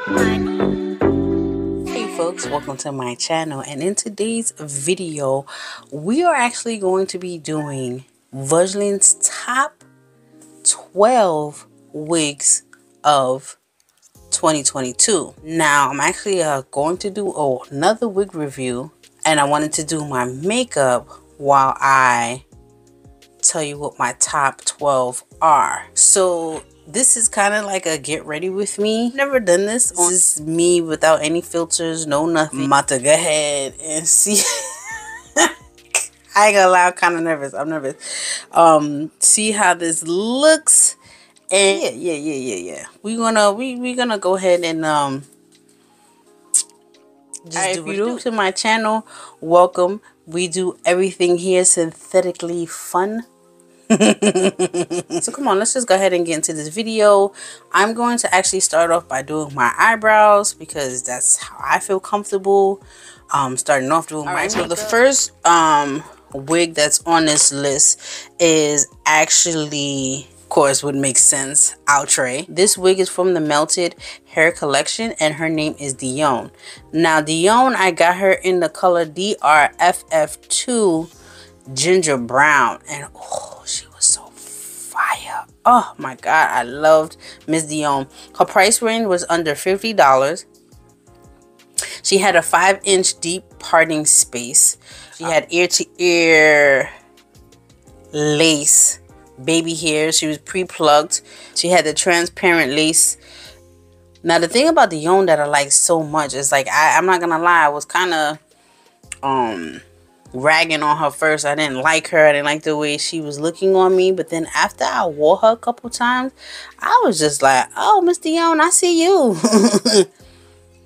Hey folks, welcome to my channel, and in today's video we are actually going to be doing Vageline's top 12 wigs of 2022. Now I'm actually going to do another wig review, and I wanted to do my makeup while I tell you what my top 12 are. So this is kind of like a get ready with me. Never done this. This is me without any filters, no nothing. I'm about to go ahead and see. I ain't gonna lie, I'm kind of nervous. I'm nervous. See how this looks, and yeah. We're gonna go ahead and just do it. If you're new to my channel, welcome. We do everything here synthetically fun. So come on, let's just go ahead and get into this video. I'm going to actually start off by doing my eyebrows because that's how I feel comfortable. Starting off doing my makeup. So the first wig that's on this list is actually, of course, would make sense, Outre. This wig is from the Melted Hair Collection, and her name is Dione. Now Dione, I got her in the color DRFF2 Ginger Brown, and oh, she was so fire. Oh my god, I loved Miss Dione. Her price range was under $50. She had a 5-inch deep parting space. She had ear-to-ear lace, baby hair. She was pre-plucked. She had the transparent lace. Now the thing about Dione that I like so much is, like, I'm not gonna lie, I was kind of ragging on her first. I didn't like her. I didn't like the way she was looking on me. But then after I wore her a couple times, I was just like, oh, Miss Dione, I see you.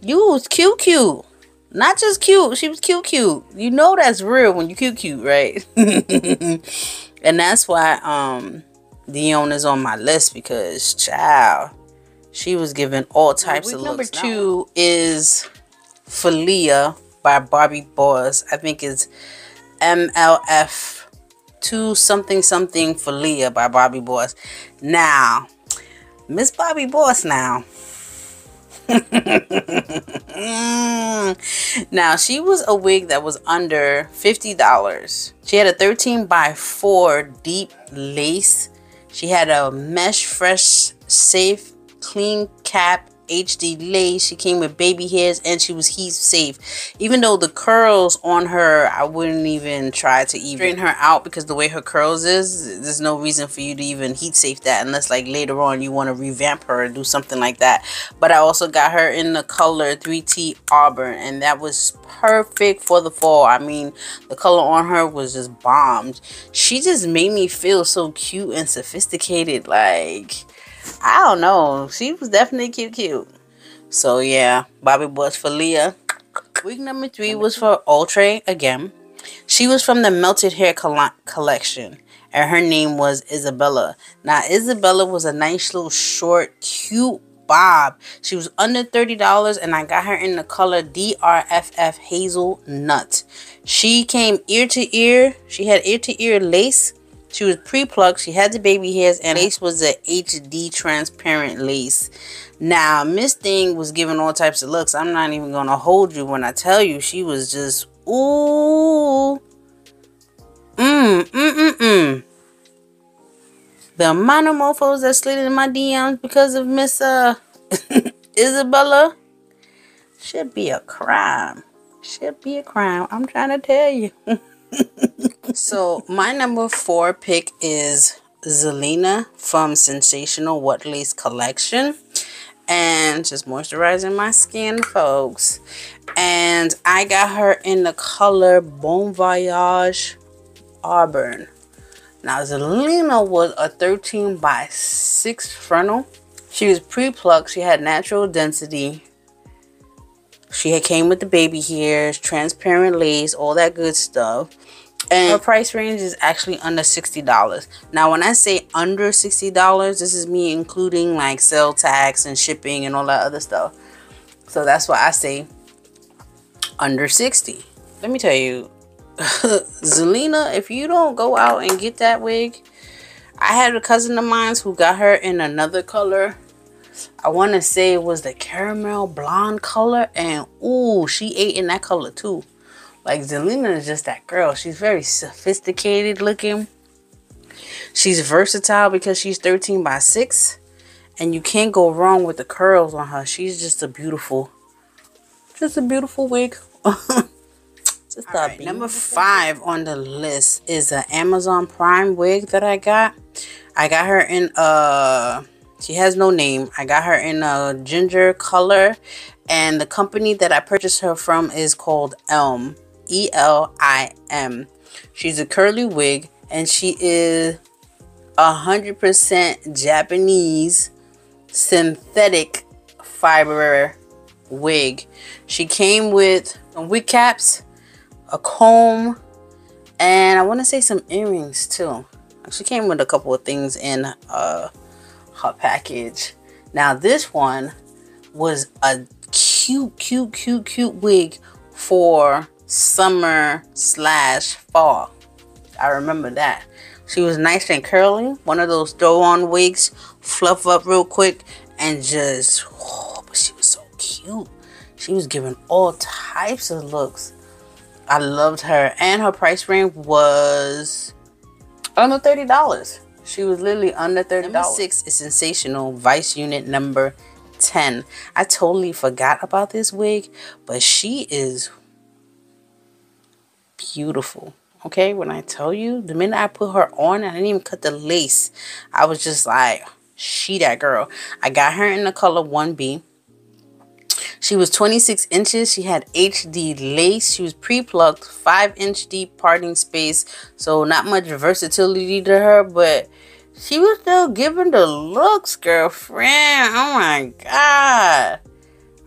You was cute. Not just cute. She was cute. You know that's real when you cute, right? And that's why Dione is on my list, because child, she was given all types of looks. Number 2 is Phila by Bobbi Boss. I think it's MLF2 something Phila by Bobbi Boss. Now, Miss Bobbi Boss now. Now, she was a wig that was under $50. She had a 13x4 deep lace. She had a mesh fresh safe clean cap HD lace. She came with baby hairs, and she was heat safe. Even though the curls on her, I wouldn't even try to even straighten her out, because the way her curls is, there's no reason for you to even heat safe that, unless like later on you want to revamp her or do something like that. But I also got her in the color 3T Auburn, and that was perfect for the fall. I mean, the color on her was just bombed. She just made me feel so cute and sophisticated. Like, I don't know. She was definitely cute. So yeah, Bobbi Boss Phila. Wig number 3 was for Outre again. She was from the Melted Hair Collection, and her name was Isabella. Now Isabella was a nice little short, cute bob. She was under $30, and I got her in the color DRFF Hazelnut. She came ear to ear. She had ear to ear lace. She was pre-plucked. She had the baby hairs, and lace was a HD transparent lace. Now, Miss Thing was giving all types of looks. I'm not even going to hold you when I tell you she was just, ooh. The amount of mofos that slid in my DMs because of Miss Isabella should be a crime. Should be a crime. I'm trying to tell you. So my number 4 pick is Zelena from Sensational What Lace Collection, and just moisturizing my skin, folks. And I got her in the color Bon Voyage Auburn. Now Zelena was a 13x6 frontal. She was pre-plucked. She had natural density. She came with the baby hairs, transparent lace, all that good stuff. And her price range is actually under $60. Now, when I say under $60, this is me including like sale tax and shipping and all that other stuff. So that's why I say under 60. Let me tell you, Zelena, if you don't go out and get that wig, I had a cousin of mine who got her in another color. I want to say it was the caramel blonde color. And ooh, she ate in that color too. Like, Zelena is just that girl. She's very sophisticated looking. She's versatile because she's 13 by 6. And you can't go wrong with the curls on her. She's just a beautiful wig. Just right, number 5 on the list is an Amazon Prime wig that I got. I got her in she has no name. I got her in a ginger color, and the company that I purchased her from is called Elm, E-L-I-M. She's a curly wig, and she is 100% Japanese synthetic fiber wig. She came with some wig caps, a comb, and I want to say some earrings too. She came with a couple of things in her package. Now this one was a cute wig for summer / fall. I remember that. She was nice and curly. One of those throw on wigs, fluff up real quick, and just, oh, but she was so cute. She was giving all types of looks. I loved her. And her price range was under $30. She was literally under $30. Number 6 is Sensational Vice unit number 10. I totally forgot about this wig, but she is beautiful. Okay, when I tell you, the minute I put her on, I didn't even cut the lace. I was just like, she that girl. I got her in the color 1B. She was 26 inches. She had HD lace. She was pre-plucked, 5-inch deep parting space. So not much versatility to her, but she was still giving the looks, girlfriend. Oh my God.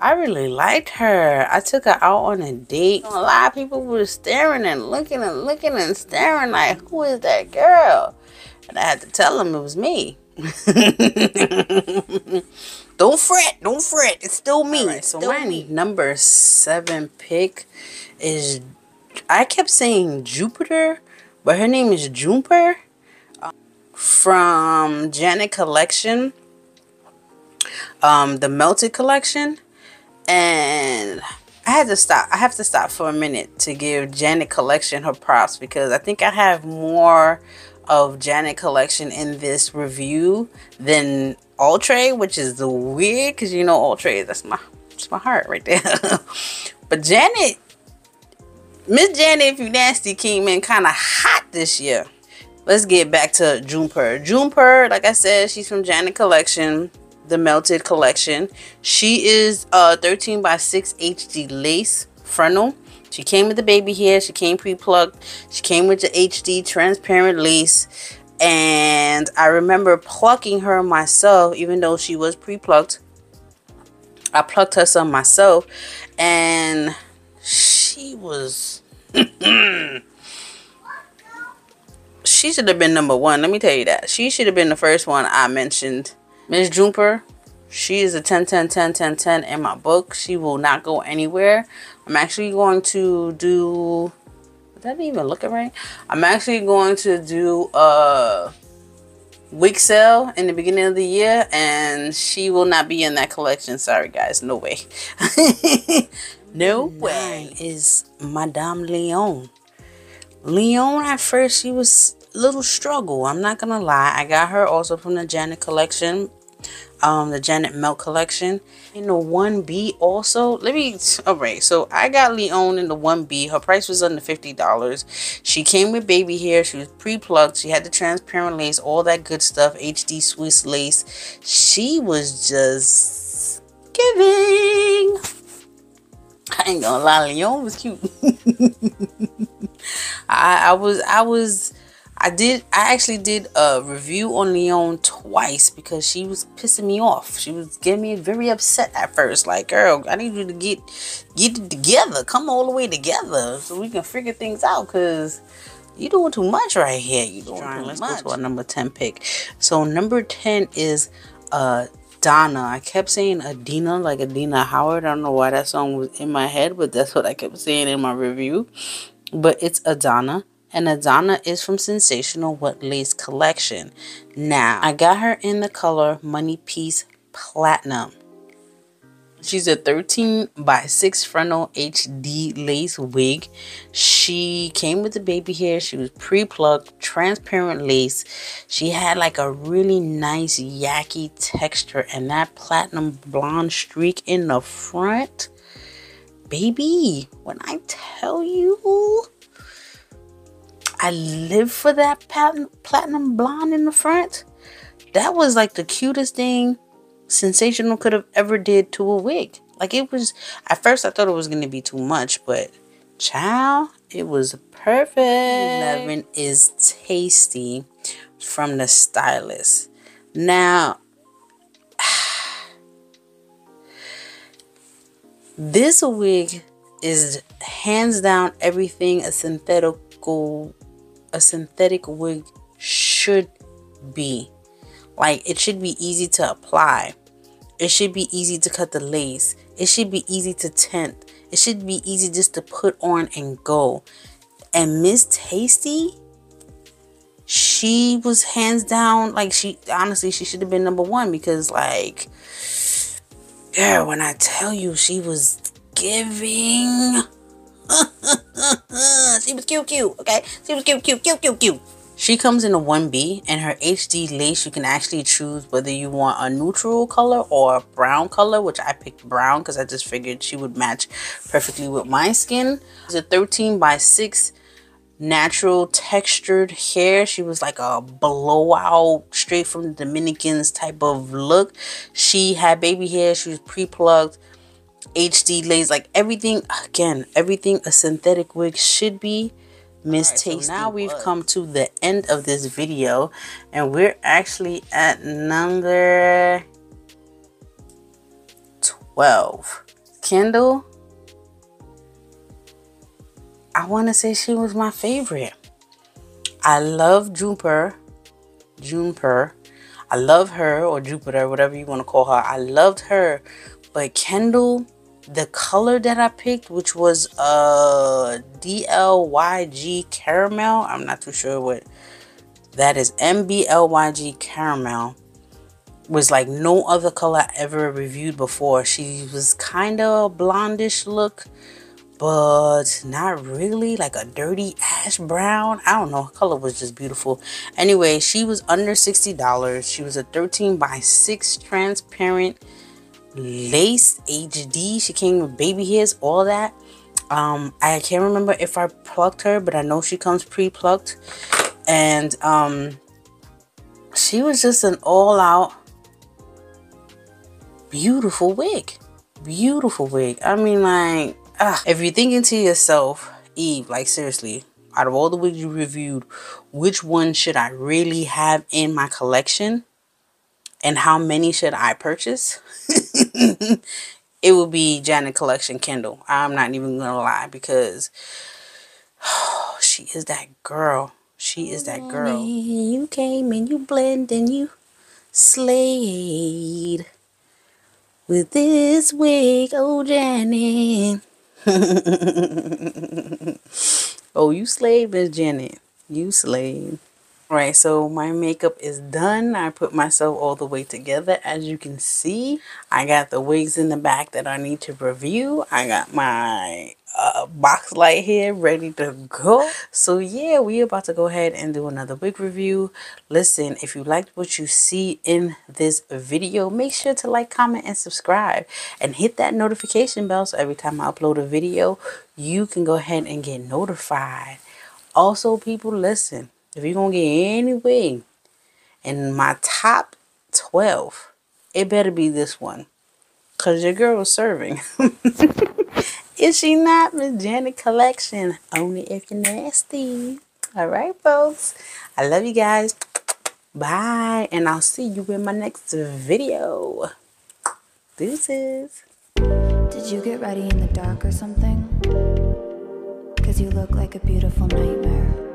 I really liked her. I took her out on a date. A lot of people were staring and looking and staring like, who is that girl? And I had to tell them it was me. Don't fret. It's still me. Right, so my number 7 pick is, I kept saying Juniper, but her name is Juniper. From Janet collection. The Melted collection. And I have to stop for a minute to give Janet collection her props, because I think I have more of Janet collection in this review than Outre, which is the wig, because you know Outre, that's my heart right there. But Janet, Miss Janet If You Nasty came in kind of hot this year. Let's get back to Juniper. Juniper, like I said, she's from Janet collection, the Melted collection. She is 13 by 6 HD lace frontal. She came with the baby hair. She came pre-plucked. She came with the HD transparent lace. And I remember plucking her myself, even though she was pre-plucked. I plucked her some myself, and she was she should have been number 1. Let me tell you that. She should have been the first one I mentioned. Miss Juniper, she is a 10 10 10 10 10 in my book. She will not go anywhere. I'm actually going to do, that didn't even look right. I'm actually going to do a wig sale in the beginning of the year, and she will not be in that collection. Sorry guys, no way. No way. Is Madame Leon. Leon, at first she was a little struggle, I'm not gonna lie. I got her also from the Janet collection, the Janet Melt collection, in the 1B also. Alright, so I got Leon in the 1B. Her price was under $50. She came with baby hair. She was pre-plucked. She had the transparent lace, all that good stuff, HD Swiss lace. She was just giving. I ain't gonna lie, Leon was cute. I actually did a review on Leon twice because she was pissing me off. She was getting me very upset at first. Like, girl, I need you to get it together. Come all the way together so we can figure things out, because you're doing too much right here. You're doing too much. Let's go to our number 10 pick. So number 10 is Adana. I kept saying Adana, like Adina Howard. I don't know why that song was in my head, but that's what I kept saying in my review. But it's Adana. And Adana is from Sensational What Lace collection. Now, I got her in the color Money Piece Platinum. She's a 13 by 6 frontal HD lace wig. She came with the baby hair. She was pre-plucked, transparent lace. She had like a really nice yaki texture and that platinum blonde streak in the front. Baby, when I tell you, I live for that platinum blonde in the front. That was like the cutest thing Sensational could have ever did to a wig. Like, it was, at first I thought it was going to be too much, but child, it was perfect. 11 is Tastee from the Stylist. Now, this wig is hands down everything a synthetic wig should be. Like, it should be easy to apply. It should be easy to cut the lace. It should be easy to tint. It should be easy just to put on and go. And Miss Tastee, she was hands down, like, honestly, she should have been #1 because, like, yeah, when I tell you, she was giving. She was cute, okay? She was cute. She comes in a 1B, and her HD lace, you can actually choose whether you want a neutral color or a brown color, which I picked brown because I just figured she would match perfectly with my skin. It's a 13 by 6 natural textured hair. She was like a blowout, straight from the Dominicans type of look. She had baby hair. She was pre-plucked, HD lace, like everything, again, everything a synthetic wig should be. Miss Tastee. So now we've come to the end of this video, and we're actually at number 12. Kendall, I want to say she was my favorite. I love Juniper. I love her, or Jupiter, whatever you want to call her. I loved her, but Kendall, the color that I picked, which was DLYG caramel, I'm not too sure what that is, MBLYG caramel, was like no other color I ever reviewed before. She was kind of a blondish look, but not really, like a dirty ash brown. I don't know, her color was just beautiful. Anyway, she was under $60. She was a 13 by 6 transparent lace HD. She came with baby hairs, all that. I can't remember if I plucked her, but I know she comes pre-plucked. And she was just an all-out beautiful wig. I mean, like, if you're thinking to yourself, Eve, like, seriously, out of all the wigs you reviewed, which one should I really have in my collection? And how many should I purchase? It would be Janet Collection Kendall. I'm not even gonna lie, because she is that girl. She is that girl. You came and you blend and you slayed with this wig, oh Janet. Oh, you slayed, Miss Janet. You slayed. Right, so my makeup is done. I put myself all the way together. As you can see, I got the wigs in the back that I need to review. I got my box light here ready to go. So yeah, we about to go ahead and do another wig review. Listen, if you liked what you see in this video, make sure to like, comment, and subscribe, and hit that notification bell so every time I upload a video, you can go ahead and get notified. Also, people, listen. If you're going to get any wig in my top 12, it better be this one. Because your girl is serving. Is she not? Miss Janet Collection. Only if you're nasty. Alright, folks. I love you guys. Bye. And I'll see you in my next video. Deuces. Did you get ready in the dark or something? Because you look like a beautiful nightmare.